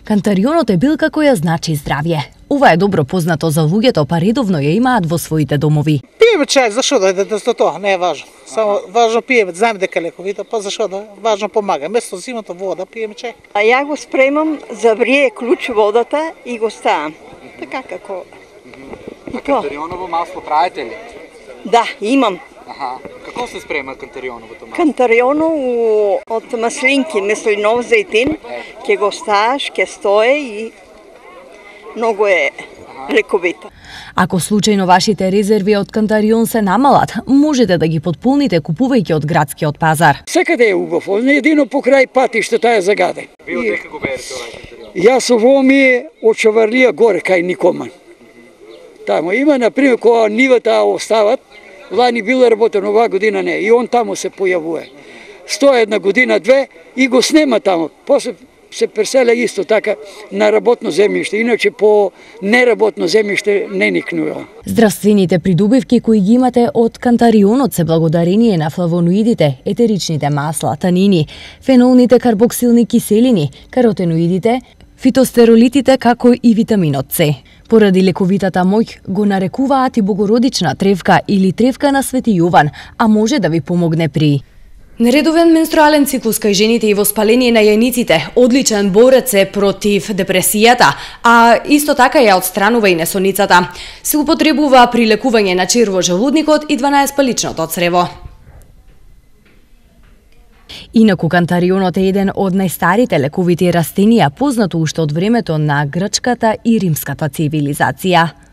Кантарионот е билка која значи здравје. Ова е добро познато за луѓето, па редовно ја имаат во своите домови. Пиеме чај, зашо да до тоа, не е важно. Само важно пиеме, знаеме дека лековито, па зашо да, важно помага. Место зимото вода пиеме чај. А ја го спремам, заврие клучу водата и го ставам. Така како. А кантарионово масло правите ли? Да, имам. Аха. Како се спрема кантарионовото масло? Кантарионо од маслинки, маслинов зејтин, ќе го ставаш, ќе стое и многу е лековито. Ако случајно вашите резерви од кантарион се намалат, можете да ги потполните купувајќи од градскиот пазар. Секаде е убав, не едино покрај патиштето е загаден. Ви одека го берете овај кантарион? Јас ово ми е од Чаварлија горе кај Никоман. Тамо има, например, кога нивата остават, лани било работено, оваа година не, и он тамо се појавува. 101 година, 2 и го снема тамо. После се преселя исто така на работно земјиште, иначе по неработно земјиште не никнува. Здравствените придобивки кои ги имате од кантарионот се благодарение на флавоноидите, етеричните масла, танини, фенолните карбоксилни киселини, каротеноидите, фитостеролитите како и витаминот С. Поради лековитата моќ го нарекуваат и богородична тревка или тревка на Свети Јован, а може да ви помогне при нередовен менструален циклус кај жените и воспаление на јајниците, одличен борец е против депресијата, а исто така ја отстранува и несоницата. Се употребува при лекување на черво-желудникот и 12-паличното црево. Инаку кантарионот е еден од најстарите лековити растенија, познато уште од времето на грчката и римската цивилизација.